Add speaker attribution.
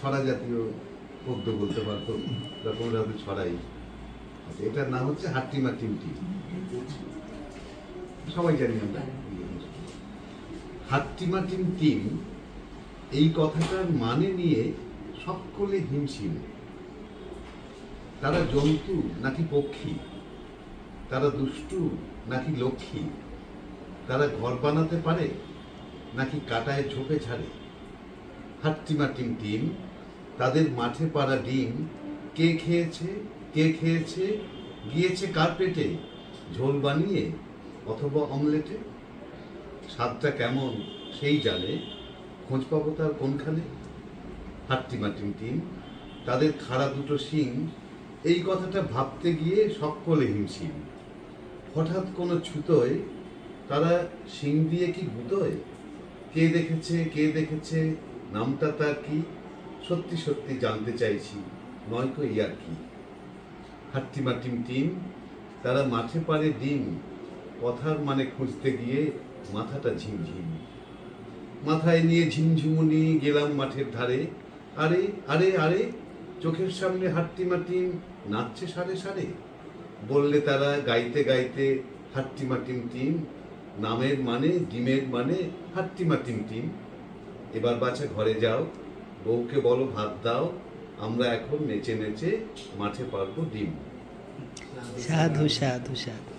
Speaker 1: ছড়া জাতীয় পদ্য বলতে পারতো, রকম ছড়াই। আচ্ছা, এটার নাম হচ্ছে হাট্টিমা টিম টিম। সবাই জানি আমরা হাট্টিমা টিম টিম। এই কথাটার মানে নিয়ে সকলে হিমশিম। তারা জন্তু নাকি পক্ষী, তারা দুষ্টু নাকি লক্ষ্মী, তারা ঘর বানাতে পারে নাকি কাটায় ঝোপে ছাড়ে। হাট্টিমা টিম টিম, তাদের মাঠে পাড়া ডিম কে খেয়েছে, কে খেয়েছে, গিয়েছে কার পেটে, ঝোল বানিয়ে অথবা অমলেটে। স্বাদটা কেমন সেই জানে, খোঁজ পাবো তার কোনখানে। হাট্টিমা টিম টিম, তাদের খাড়া দুটো শিং, এই কথাটা ভাবতে গিয়ে সকলে হিমশিম। হঠাৎ কোনো ছুতোয় তারা শিং দিয়ে কি গুতোয়, কে দেখেছে, কে দেখেছে, নামটা তার কি, সত্যি সত্যি জানতে চাইছি, নয়তো ইয়ার কি। হাট্টিমা টিম টিম, তারা মাঠে পাড়ে ডিম, কথার মানে খুঁজতে গিয়ে মাথাটা ঝিমঝিম। মাথায় নিয়ে ঝিমঝিমুনি গেলাম মাঠের ধারে, আরে আরে আরে, চোখের সামনে হাট্টিমা টিম নাচছে সারে সারে। বললে তারা গাইতে গাইতে হাট্টিমা টিম টিম, নামের মানে ডিমের মানে হাট্টিমা টিম টিম। এবার বাছা ঘরে যাও, বউকে বলো ভাত দাও, আমরা এখন নেচে নেচে মাঠে পারবো ডিম।
Speaker 2: সাধু সাধু সাধু।